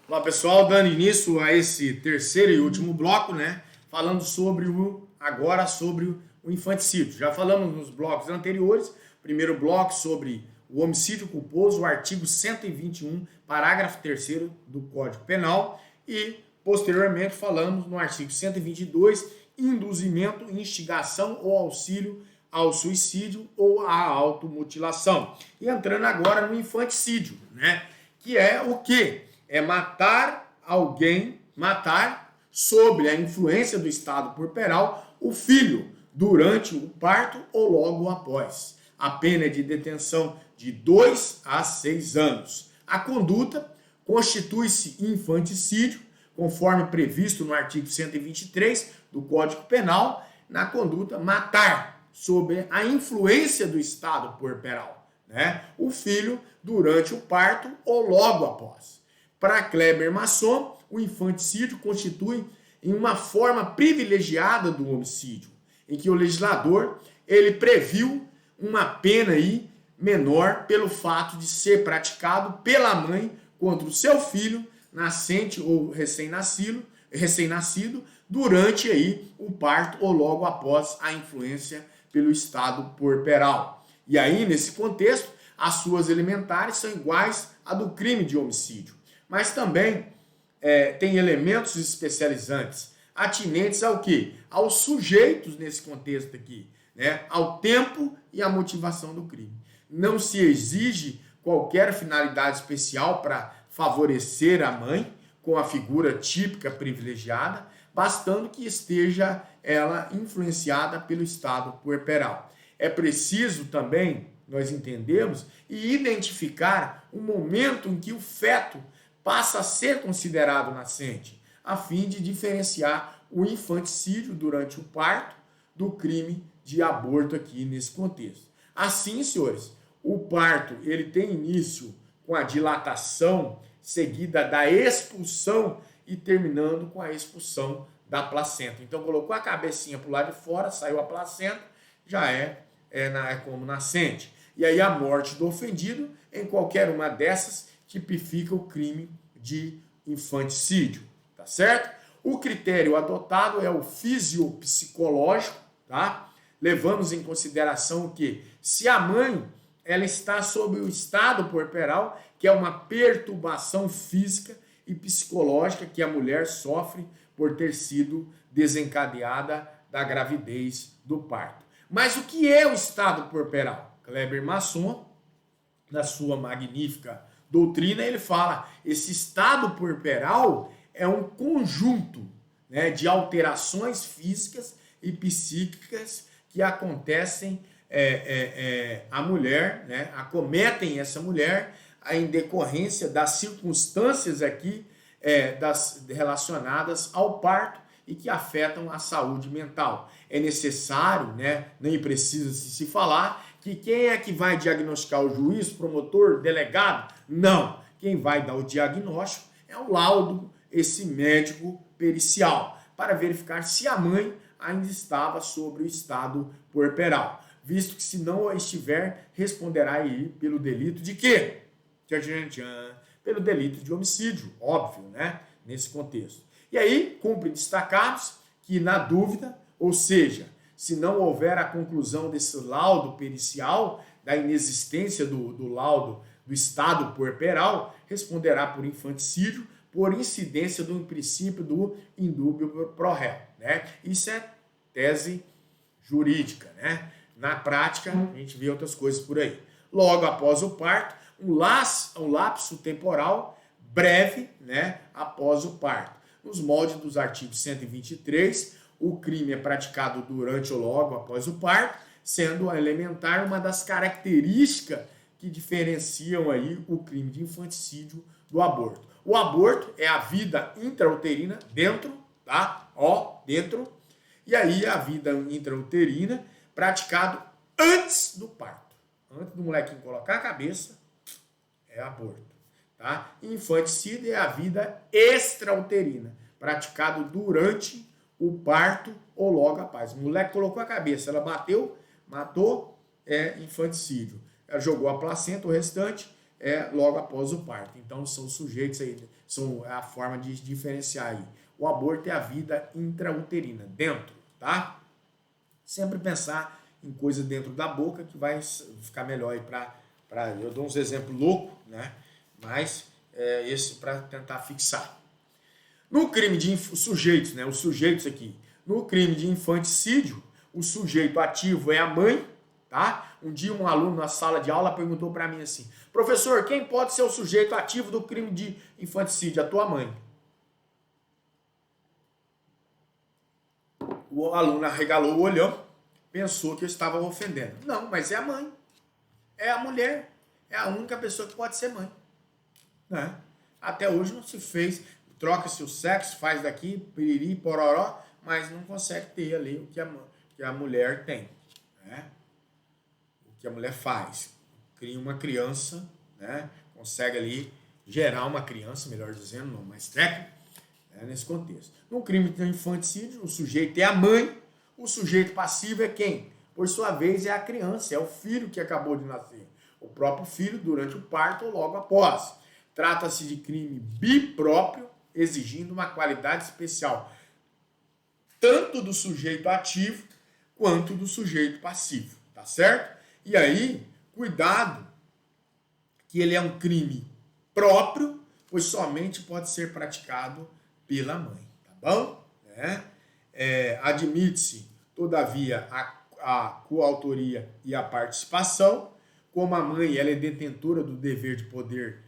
Olá pessoal, dando início a esse terceiro e último bloco, né? Falando sobre o infanticídio. Já falamos nos blocos anteriores, primeiro bloco sobre o homicídio culposo, o artigo 121, parágrafo 3º do Código Penal, e posteriormente falamos no artigo 122, induzimento, instigação ou auxílio ao suicídio ou à automutilação. E entrando agora no infanticídio, né? Que é o quê? É matar alguém, matar sob a influência do estado puerperal o filho durante o parto ou logo após. A pena é de detenção de 2 a 6 anos. A conduta constitui-se infanticídio, conforme previsto no artigo 123 do Código Penal, na conduta matar sob a influência do estado puerperal, né? O filho durante o parto ou logo após. Para Kleber Masson, o infanticídio constitui em uma forma privilegiada do homicídio, em que o legislador ele previu uma pena aí menor pelo fato de ser praticado pela mãe contra o seu filho nascente ou recém-nascido durante aí o parto ou logo após a influência pelo estado puerperal. E aí, nesse contexto, as suas elementares são iguais à do crime de homicídio. Mas também tem elementos especializantes, atinentes ao quê? Aos sujeitos nesse contexto aqui, né? Ao tempo e à motivação do crime. Não se exige qualquer finalidade especial para favorecer a mãe com a figura típica privilegiada, bastando que esteja ela influenciada pelo estado puerperal. É preciso também nós entendemos e identificar o momento em que o feto passa a ser considerado nascente, a fim de diferenciar o infanticídio durante o parto do crime de aborto aqui nesse contexto. Assim, senhores, o parto ele tem início com a dilatação seguida da expulsão e terminando com a expulsão da placenta. Então, colocou a cabecinha para o lado de fora, saiu a placenta, já é como nascente. E aí a morte do ofendido, em qualquer uma dessas, tipifica o crime de infanticídio, tá certo? O critério adotado é o fisiopsicológico, tá? Levamos em consideração que se a mãe ela está sob o estado puerperal, que é uma perturbação física e psicológica que a mulher sofre por ter sido desencadeada da gravidez do parto. Mas o que é o estado puerperal? Kleber Masson, na sua magnífica doutrina, ele fala: esse estado puerperal é um conjunto, né, de alterações físicas e psíquicas que acontecem a mulher, né, acometem essa mulher em decorrência das circunstâncias aqui relacionadas ao parto e que afetam a saúde mental. É necessário, né, nem precisa se falar, que quem é que vai diagnosticar? O juiz, promotor, delegado? Não. Quem vai dar o diagnóstico é o laudo, esse médico pericial, para verificar se a mãe ainda estava sobre o estado puerperal. Visto que se não estiver, responderá aí pelo delito de quê? Pelo delito de homicídio, óbvio, né? Nesse contexto. E aí, cumpre destacarmos que, na dúvida, ou seja, se não houver a conclusão desse laudo pericial, da inexistência do laudo do estado puerperal, responderá por infanticídio, por incidência do princípio do indúbio pro reo, né? Isso é tese jurídica, né? Na prática, a gente vê outras coisas por aí. Logo após o parto, um lapso temporal breve, né, após o parto. Nos moldes dos artigos 123, o crime é praticado durante ou logo após o parto, sendo a elementar uma das características que diferenciam aí o crime de infanticídio do aborto. O aborto é a vida intrauterina dentro, tá? Dentro. E aí a vida intrauterina praticado antes do parto. Antes do molequinho colocar a cabeça, é aborto, tá? Infanticídio é a vida extrauterina, praticado durante o parto ou logo após. O moleque colocou a cabeça, ela bateu, matou, é infanticídio. Ela jogou a placenta, o restante logo após o parto. Então, são sujeitos aí, são a forma de diferenciar aí. O aborto é a vida intrauterina, dentro, tá? Sempre pensar em coisa dentro da boca que vai ficar melhor aí eu dou uns exemplos loucos, né? Mas esse para tentar fixar. No crime de sujeitos, né? Os sujeitos aqui. No crime de infanticídio, o sujeito ativo é a mãe, tá? Um dia um aluno na sala de aula perguntou para mim assim: professor, quem pode ser o sujeito ativo do crime de infanticídio? A tua mãe. O aluno arregalou o olhão, pensou que eu estava ofendendo. Não, mas é a mãe. É a mulher. É a única pessoa que pode ser mãe. Né? Até hoje não se fez. Troca-se o sexo, faz daqui, piriri, pororó, mas não consegue ter ali o que a mulher tem. Né? O que a mulher faz. Cria uma criança, né? Consegue ali gerar uma criança, melhor dizendo, não mais técnico, nesse contexto. No crime de infanticídio, o sujeito é a mãe, o sujeito passivo é quem? Por sua vez, é a criança, é o filho que acabou de nascer. O próprio filho durante o parto ou logo após. Trata-se de crime bipróprio, exigindo uma qualidade especial, tanto do sujeito ativo quanto do sujeito passivo, tá certo? E aí, cuidado, que ele é um crime próprio, pois somente pode ser praticado pela mãe, tá bom? Admite-se, todavia, a coautoria e a participação, como a mãe ela é detentora do dever de poder,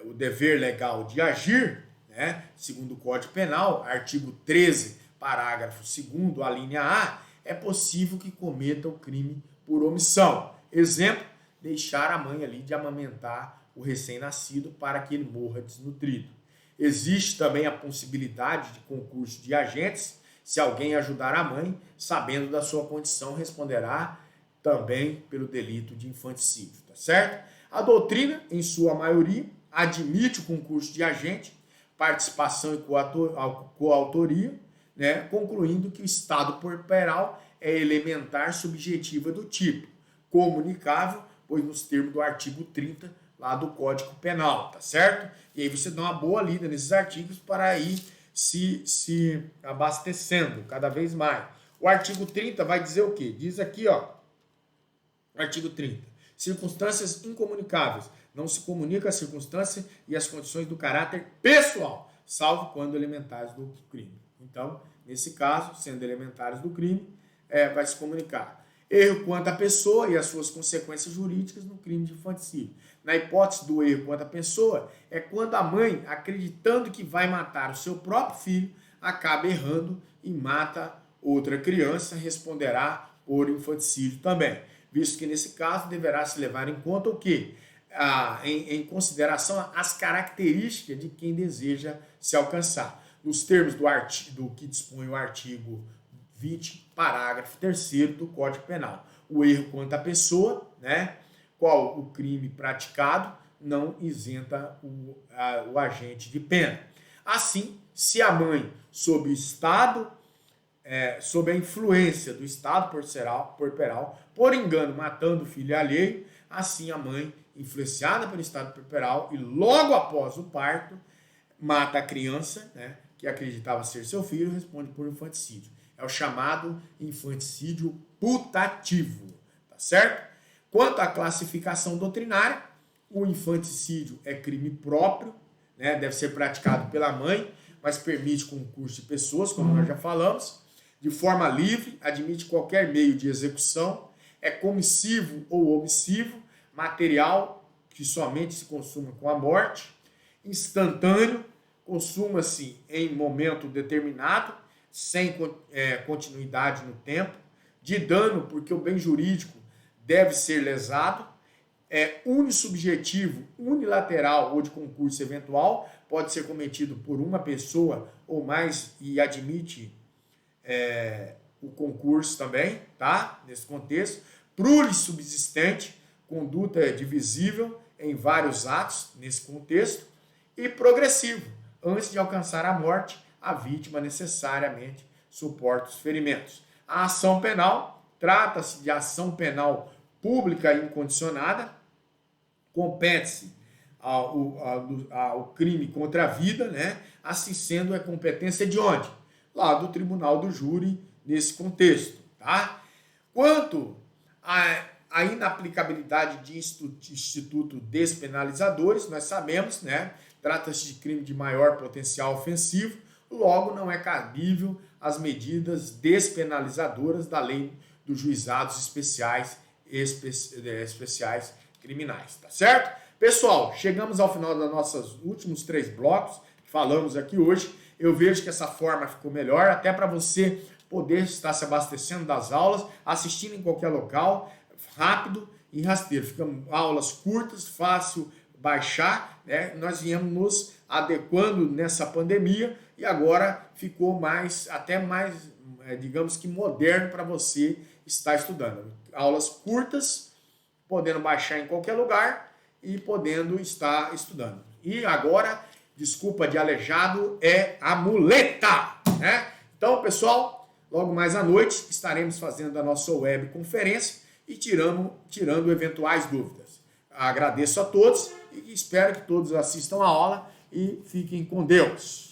o dever legal de agir, né? Segundo o Código Penal, artigo 13, parágrafo 2º, a linha A, é possível que cometa o crime por omissão. Exemplo, deixar a mãe ali de amamentar o recém-nascido para que ele morra desnutrido. Existe também a possibilidade de concurso de agentes. Se alguém ajudar a mãe, sabendo da sua condição, responderá também pelo delito de infanticídio, tá certo? A doutrina, em sua maioria, admite o concurso de agente, participação e coautoria, né, concluindo que o estado corporal é elementar subjetiva do tipo, comunicável, pois nos termos do artigo 30 lá do Código Penal, tá certo? E aí você dá uma boa lida nesses artigos para ir se abastecendo cada vez mais. O artigo 30 vai dizer o quê? Diz aqui, ó, artigo 30. Circunstâncias incomunicáveis. Não se comunica a circunstância e as condições do caráter pessoal, salvo quando elementares do crime. Então, nesse caso, sendo elementares do crime, vai se comunicar. Erro quanto à pessoa e as suas consequências jurídicas no crime de infanticídio. Na hipótese do erro quanto à pessoa, é quando a mãe, acreditando que vai matar o seu próprio filho, acaba errando e mata outra criança, responderá por infanticídio também. Visto que nesse caso deverá se levar em conta o quê? Em consideração as características de quem deseja se alcançar. Nos termos do que dispõe o artigo 20, parágrafo 3º do Código Penal. O erro quanto à pessoa, né? Qual o crime praticado, não isenta o agente de pena. Assim, se a mãe, sob a influência do estado corporal, por engano, matando o filho alheio, assim a mãe, influenciada pelo estado corporal e logo após o parto, mata a criança, né, que acreditava ser seu filho, responde por infanticídio. É o chamado infanticídio putativo, tá certo? Quanto à classificação doutrinária, o infanticídio é crime próprio, né, deve ser praticado pela mãe, mas permite concurso de pessoas, como nós já falamos, de forma livre, admite qualquer meio de execução, é comissivo ou omissivo, material que somente se consuma com a morte, instantâneo, consuma-se em momento determinado, sem continuidade no tempo, de dano, porque o bem jurídico deve ser lesado, unissubjetivo, unilateral ou de concurso eventual, pode ser cometido por uma pessoa ou mais e admite o concurso também, tá? Nesse contexto. Plurissubsistente, conduta divisível em vários atos, nesse contexto. E progressivo, antes de alcançar a morte, a vítima necessariamente suporta os ferimentos. A ação penal, trata-se de ação penal pública e incondicionada, compete-se ao crime contra a vida, né? Assim sendo, é competência de onde? Lá do tribunal do júri, nesse contexto, tá? Quanto à inaplicabilidade de instituto despenalizadores, nós sabemos, né? Trata-se de crime de maior potencial ofensivo, logo não é cabível as medidas despenalizadoras da lei dos juizados especiais criminais, tá certo? Pessoal, chegamos ao final dos nossos últimos 3 blocos que falamos aqui hoje. Eu vejo que essa forma ficou melhor, até para você poder estar se abastecendo das aulas, assistindo em qualquer local, rápido e rasteiro. Ficam aulas curtas, fácil baixar, né? Nós viemos nos adequando nessa pandemia e agora ficou até mais, digamos que moderno para você estar estudando. Aulas curtas, podendo baixar em qualquer lugar e podendo estar estudando. E agora, desculpa de aleijado, é a muleta, né? Então, pessoal, logo mais à noite estaremos fazendo a nossa web conferência e tirando eventuais dúvidas. Agradeço a todos e espero que todos assistam a aula e fiquem com Deus.